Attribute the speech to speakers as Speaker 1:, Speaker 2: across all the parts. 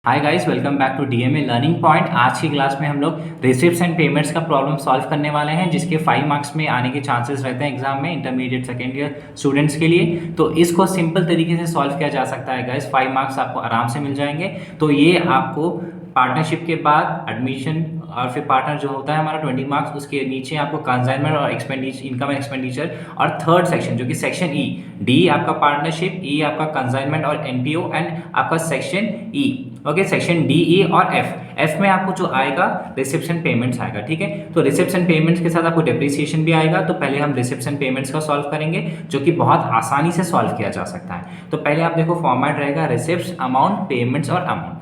Speaker 1: Hi guys, welcome back to DMA learning point. आज की class में हम लोग रिसिप्ट्स एंड पेमेंट्स का प्रॉब्लम सॉल्व करने वाले हैं, जिसके 5 मार्क्स में आने के चांसेस रहते हैं एग्जाम में इंटरमीडिएट सेकेंड ईयर स्टूडेंट्स के लिए। तो इसको सिंपल तरीके से सॉल्व किया जा सकता है गाइस, 5 मार्क्स आपको आराम से मिल जाएंगे। तो ये आपको पार्टनरशिप के बाद एडमिशन और फिर पार्टनर जो होता है हमारा 20 मार्क्स, उसके नीचे आपको कंसाइनमेंट और एक्सपेंडिचर, इनकम एंड एक्सपेंडिचर, और थर्ड सेक्शन जो कि सेक्शन ई, डी आपका पार्टनरशिप, ई आपका कंसाइनमेंट और एनपीओ, एंड आपका section E, okay, section D, E और एफ में आपको जो आएगा रिसिप्शन पेमेंट्स आएगा। ठीक है, तो रिसिप्शन पेमेंट्स के साथ आपको डेप्रिसिएशन भी आएगा। तो पहले हम रिसिप्शन पेमेंट्स का सॉल्व करेंगे, जो कि बहुत आसानी से सॉल्व किया जा सकता है। तो पहले आप देखो, फॉर्मेट रहेगा रिसिप्ट्स, अमाउंट, पेमेंट्स और अमाउंट।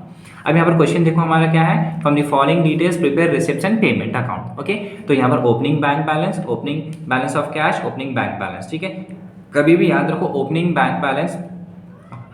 Speaker 1: अब यहाँ पर क्वेश्चन देखो हमारा क्या है, from the following details prepare receipts and payment account. Okay, तो यहाँ पर opening bank balance, opening balance of cash, opening bank balance. ठीक है, कभी भी याद रखो ओपनिंग बैंक बैलेंस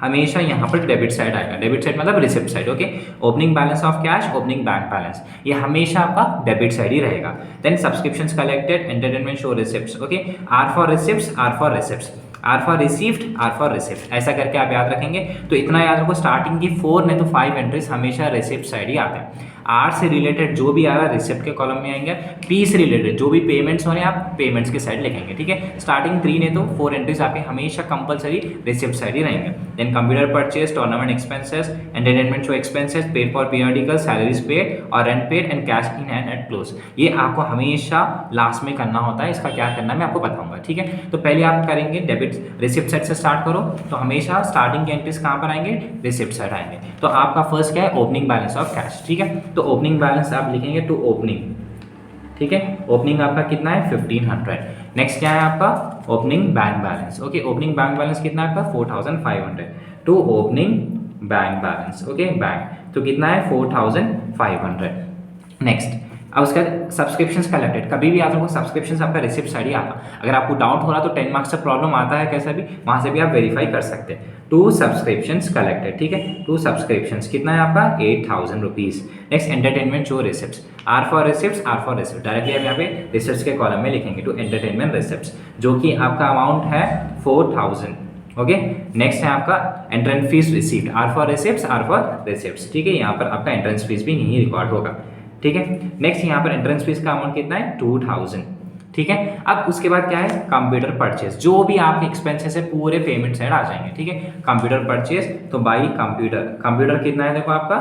Speaker 1: हमेशा यहाँ पर डेबिट साइड आएगा। डेबिट साइड मतलब receipt side. Okay, opening balance of cash, opening bank balance, ये हमेशा आपका डेबिट साइड ही रहेगा। Then subscriptions collected, entertainment show receipts. Okay, R for receipts, R for receipts, R for received, R for receipt, ऐसा करके आप याद रखेंगे। तो इतना याद रखो, स्टार्टिंग की 4 नहीं तो 5 एंट्रीज हमेशा रिसिप्ट साइड ही आते हैं। आर से रिलेटेड जो भी आ रहा है रिसिप्ट के कॉलम में आएंगे। पी से रिलेटेड जो भी पेमेंट्स हो रहे हैं आप पेमेंट्स के साइड लिखेंगे। ठीक है, स्टार्टिंग 3 नहीं तो 4 एंट्रीज आपके हमेशा कंपलसरी रिसिप्ट साइड ही रहेंगे। Then computer purchase, tournament expenses, entertainment show expenses, paid for periodical, salaries paid और rent paid and cash in hand at close, ये आपको हमेशा लास्ट में करना होता है। इसका क्या करना है मैं आपको बताऊंगा। ठीक है, तो पहले आप करेंगे डेबिट रिसिप्ट साइड से स्टार्ट करो। तो हमेशा स्टार्टिंग के एंट्रीज कहाँ पर आएंगे, रिसिप्ट साइड आएंगे। तो आपका फर्स्ट क्या है, ओपनिंग बैलेंस ऑफ कैश। ठीक है, तो ओपनिंग बैलेंस आप लिखेंगे टू ओपनिंग। ठीक है, ओपनिंग आपका कितना है 1500। नेक्स्ट क्या है आपका opening bank balance. Okay, opening bank balance कितना है आपका 4500 to opening bank balance. Okay, bank तो कितना है 4500। नेक्स्ट, अब उसका सब्सक्रिप्शंस कलेक्टेड, कभी भी आप लोगों को सब्सक्रिप्शंस आपका रिसिप्ट साइड ही आता। अगर आपको डाउट हो रहा तो 10 मार्क्स का प्रॉब्लम आता है कैसा भी, वहां से भी आप वेरीफाई कर सकते हैं। To subscriptions collected. ठीक है, टू सब्सक्रिप्शंस कितना है आपका 8000 rupees. Next, entertainment show receipts, R for receipts, R for receipt, directly आप यहाँ पे रिसिप्ट्स के कॉलम में लिखेंगे टू एंटरटेनमेंट रिसिप्ट्स, जो कि आपका अमाउंट है 4000। ओके, नेक्स्ट है आपका entrance fees received, R for receipts, R for receipts. ठीक है, यहाँ पर आपका एंट्रेंस फीस भी यही रिकॉर्ड होगा। ठीक है, नेक्स्ट यहाँ पर एंट्रेंस फीस का अमाउंट कितना है 2000। ठीक है, अब उसके बाद क्या है कंप्यूटर परचेज, जो भी आपके एक्सपेंसेस है पूरे पेमेंट साइड आ जाएंगे। ठीक है, कंप्यूटर परचेज तो बाई कंप्यूटर, कंप्यूटर कितना है देखो आपका।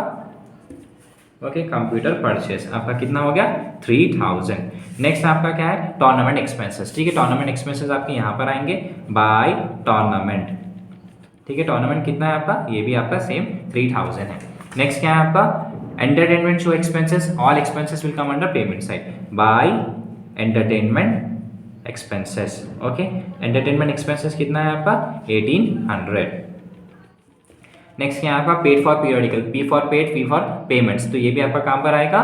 Speaker 1: ओके, कंप्यूटर परचेज आपका कितना हो गया 3000। नेक्स्ट आपका क्या है टूर्नामेंट एक्सपेंसेस। ठीक है, टूर्नामेंट एक्सपेंसेस आपके यहाँ पर आएंगे बाय टूर्नामेंट। ठीक है, टूर्नामेंट कितना है आपका, ये भी आपका सेम 3000 है। नेक्स्ट क्या है आपका entertainment show expenses, all expenses will come under payment side by entertainment expenses. Okay, entertainment expenses कितना है आपका 1800। नेक्स्ट क्या है आपका paid for periodical, P for paid, P for payments, तो ये भी आपका काम पर आएगा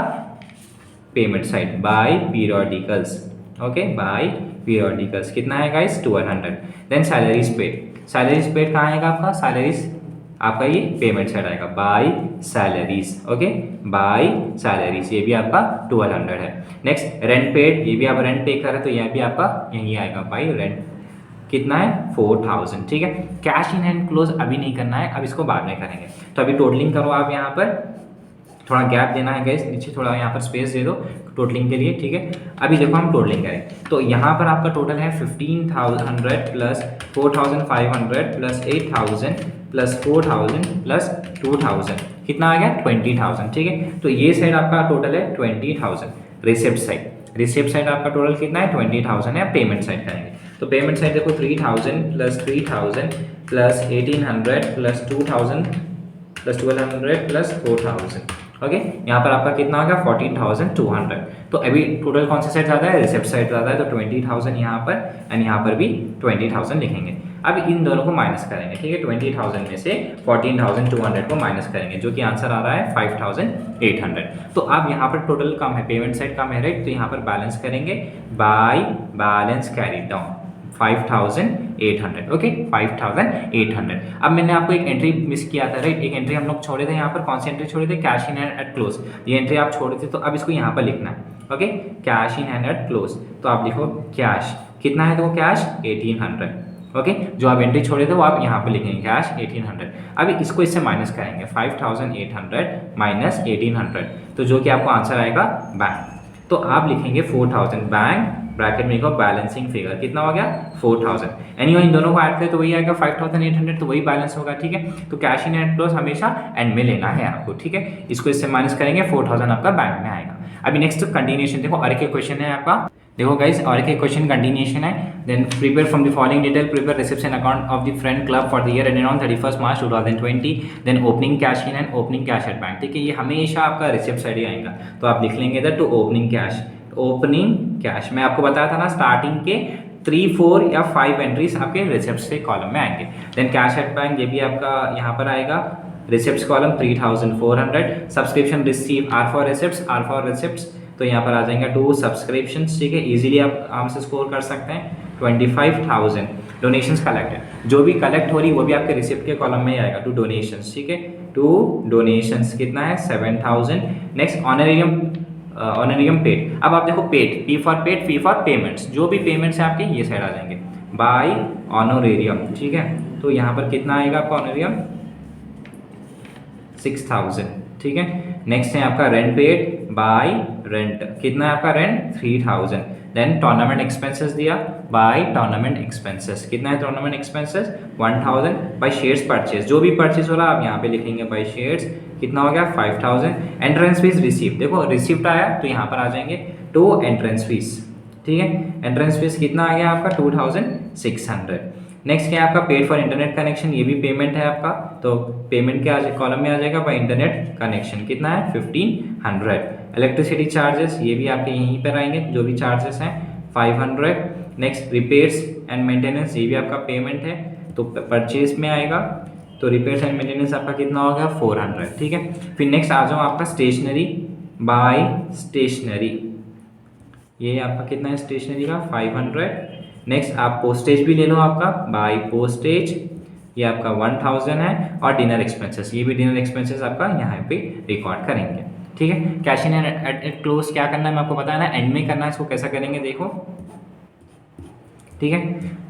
Speaker 1: payment side by periodicals. Okay, by periodicals कितना है guys 1200। Then salaries paid, salaries paid कहाँ आएगा आपका, सैलरीज आपका ये पेमेंट साइड आएगा bye salaries. Okay, bye salaries, ये भी आपका 1200 है। नेक्स्ट रेंट पेड, ये भी आप रेंट पे कर रहे तो यह भी आपका यही आएगा बाय रेंट, कितना है 4000। ठीक है, कैश इन हैंड क्लोज अभी नहीं करना है, अब इसको बाद में करेंगे। तो अभी टोटलिंग करो आप, यहाँ पर थोड़ा गैप देना है गाइस, नीचे थोड़ा यहाँ पर स्पेस दे दो टोटलिंग के लिए। ठीक है, अभी देखो हम टोटलिंग करें तो यहाँ पर आपका टोटल है 1500 प्लस 4500 प्लस 8000 प्लस 4000 प्लस 2000, कितना आ गया 20000। ठीक है, तो ये साइड आपका टोटल है 20000 रिसिप्ट साइड। रिसिप्ट साइड आपका टोटल कितना है 20000 है। पेमेंट साइड करेंगे तो पेमेंट साइड देखो 3000 plus 3000 plus 1800 plus 2000 plus 1200 plus 4000। Okay, यहाँ पर आपका कितना होगा 14200। तो अभी टोटल कौन सा साइड ज़्यादा है, रिसिप्ट साइड ज़्यादा है, तो 20000 यहाँ पर एंड यहाँ पर भी 20000 लिखेंगे। अब इन दोनों को माइनस करेंगे। ठीक है, 20000 में से 14200 को माइनस करेंगे, जो कि आंसर आ रहा है 5800। तो अब यहाँ पर टोटल कम है, पेमेंट साइड कम है राइट, तो यहाँ पर बैलेंस करेंगे by balance carry down 5800। Okay, 5800। अब मैंने आपको एक एंट्री मिस किया था राइट, एक एंट्री हम लोग छोड़े थे यहाँ पर, कौन सी एंट्री छोड़े थे cash in hand at close, ये एंट्री आप छोड़े थे, तो अब इसको यहाँ पर लिखना है। Okay, cash in hand at close, तो आप लिखो कैश कितना है, तो कैश 1800। ओके, जो आप एंट्री छोड़े थे वो आप यहाँ पे लिखेंगे कैश 1800। अभी इसको इससे माइनस करेंगे 5800 माइनस 1800, तो जो कि आपको आंसर आएगा बैंक। तो आप लिखेंगे 4000 बैंक, ब्रैकेट में लिखो बैलेंसिंग फिगर कितना हो गया 4000। एनीवे इन दोनों को ऐड करें तो वही आएगा 5800, तो वही बैलेंस होगा। ठीक है, तो कैश इन एंड क्लोज हमेशा एंड में लेना है आपको। ठीक है, इसको इससे माइनस करेंगे 4000 आपका बैंक में आएगा। अभी नेक्स्ट कंटिन्यूएशन देखो, और एक क्वेश्चन है आपका, देखो गाइस और एक क्वेश्चन कंटिन्यूएशन है। Then prepare from the following detail, prepare reception account of the friend club for the year ended on 31 March 2020, then opening cash in and opening cash at bank. ठीक है, ये हमेशा आपका रिसेप्ट side ही आएगा, तो आप लिख लेंगे इधर to opening cash. Opening cash मैं आपको बताया था ना, स्टार्टिंग के 3, 4 या 5 एंट्रीज आपके रिसेप्ट के कॉलम में आएंगे। देन कैश एट बैंक, ये भी आपका यहाँ पर आएगा receipt column 3400। Subscription receive are for receipts, तो यहाँ पर आ जाएंगे 2 सब्सक्रिप्शन। ठीक है, इजीली आप आराम से स्कोर कर सकते हैं। 25,000 डोनेशंस कलेक्टेड, जो भी कलेक्ट हो रही वो भी आपके रिसिप्ट के कॉलम में ही आएगा। 2 डोनेशंस, ठीक है, 2 डोनेशंस कितना है 7000। Next honorarium paid. अब आप देखो paid, P for paid, P for payments, जो भी पेमेंट्स है आपके ये साइड आ जाएंगे बाय ऑनोरेरियम। ठीक है, तो यहाँ पर कितना आएगा आपका ऑनोरेरियम 6000। ठीक है, नेक्स्ट है आपका रेंट पेड बाय रेंट, कितना है आपका रेंट 3000। देन टूर्नामेंट एक्सपेंसेस दिया बाय टूर्नामेंट एक्सपेंसेस, कितना है tournament expenses 1000। By shares purchase, जो भी परचेज हो रहा है आप यहाँ पे लिखेंगे बाय शेयर्स, कितना हो गया 5000। एंट्रेंस फीस रिसीव, देखो रिसिप्ट आया तो यहाँ पर आ जाएंगे टू एंट्रेंस फीस। ठीक है, एंट्रेंस फीस कितना आ गया आपका 2600। नेक्स्ट क्या है आपका पेड फॉर इंटरनेट कनेक्शन, ये भी पेमेंट है आपका, तो पेमेंट के कॉलम में आ जाएगा बाय इंटरनेट कनेक्शन, कितना है 1500। इलेक्ट्रिसिटी चार्जेस, ये भी आपके यहीं पर आएंगे, जो भी चार्जेस हैं 500। नेक्स्ट रिपेयर्स एंड मेंटेनेंस, ये भी आपका पेमेंट है, तो परचेज में आएगा, तो रिपेयर्स एंड मेंटेनेंस आपका कितना हो गया 400। ठीक है, फिर नेक्स्ट आ जाओ आपका स्टेशनरी बाय स्टेशनरी, ये आपका कितना है स्टेशनरी का 500। नेक्स्ट आप पोस्टेज भी ले लो आपका बाय पोस्टेज, ये आपका 1000 है। और डिनर एक्सपेंसेस, ये भी डिनर एक्सपेंसेस आपका यहाँ पे रिकॉर्ड करेंगे। ठीक है, कैश इन एट क्लोज क्या करना है मैं आपको बताया ना, एंड में करना है। इसको कैसा करेंगे देखो, ठीक है,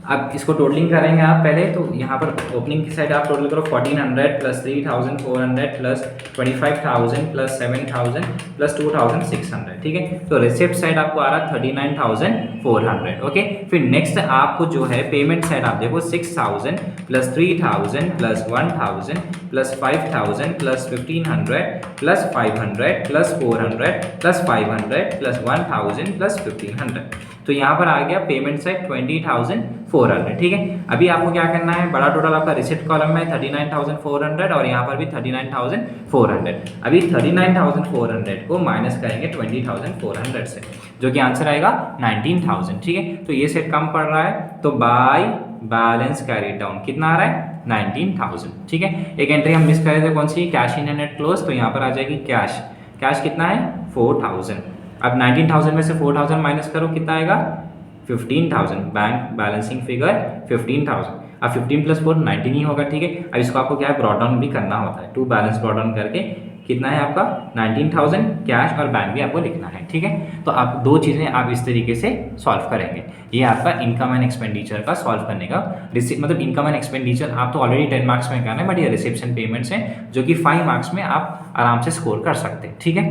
Speaker 1: अब इसको टोटलिंग करेंगे आप पहले, तो यहाँ पर ओपनिंग की साइड आप टोटल करो 1400 प्लस 3400 प्लस 25,000 प्लस 7000 प्लस 2600। ठीक है, तो रिसिप्ट साइड आपको आ रहा 39,400। ओके, फिर नेक्स्ट आपको जो है पेमेंट साइड आप देखो 6000 plus 3000 plus 1000 plus 5000 plus 1500 plus 500 plus 400 plus 500 plus 1000 plus 1500, तो यहाँ पर आ गया पेमेंट साइड 20,400। ठीक है, अभी आपको क्या करना है, बड़ा टोटल आपका रिसिप्ट कॉलम में 39,400 और यहाँ पर भी 39,400। अभी 39,400 को माइनस करेंगे 20,400 से, जो कि आंसर आएगा 19,000। ठीक है, तो ये सेट कम पड़ रहा है, तो बाय बैलेंस कैरी डाउन कितना आ रहा है 19,000। ठीक है, एक एंट्री हम मिस कर रहे थे, कौन सी, कैश इन एंड क्लोज, तो यहाँ पर आ जाएगी कैश कितना है 4000। अब 19,000 में से 4000 माइनस करो, कितना आएगा 15,000। Bank balancing figure 15,000। अब 15 प्लस 4 19 ही होगा। ठीक है, अब इसको आपको क्या है ब्रॉड डाउन भी करना होता है, टू बैलेंस ब्रॉड डाउन करके कितना है आपका 19,000, कैश और बैंक भी आपको लिखना है। ठीक है, तो आप दो चीज़ें आप इस तरीके से सॉल्व करेंगे। ये आपका इनकम एंड एक्सपेंडिचर का सॉल्व करने का मतलब इनकम एंड एक्सपेंडिचर आप तो ऑलरेडी 10 मार्क्स में करना है, बट ये रिसेप्शन पेमेंट्स हैं जो कि 5 मार्क्स में आप आराम से स्कोर कर सकते हैं। ठीक है।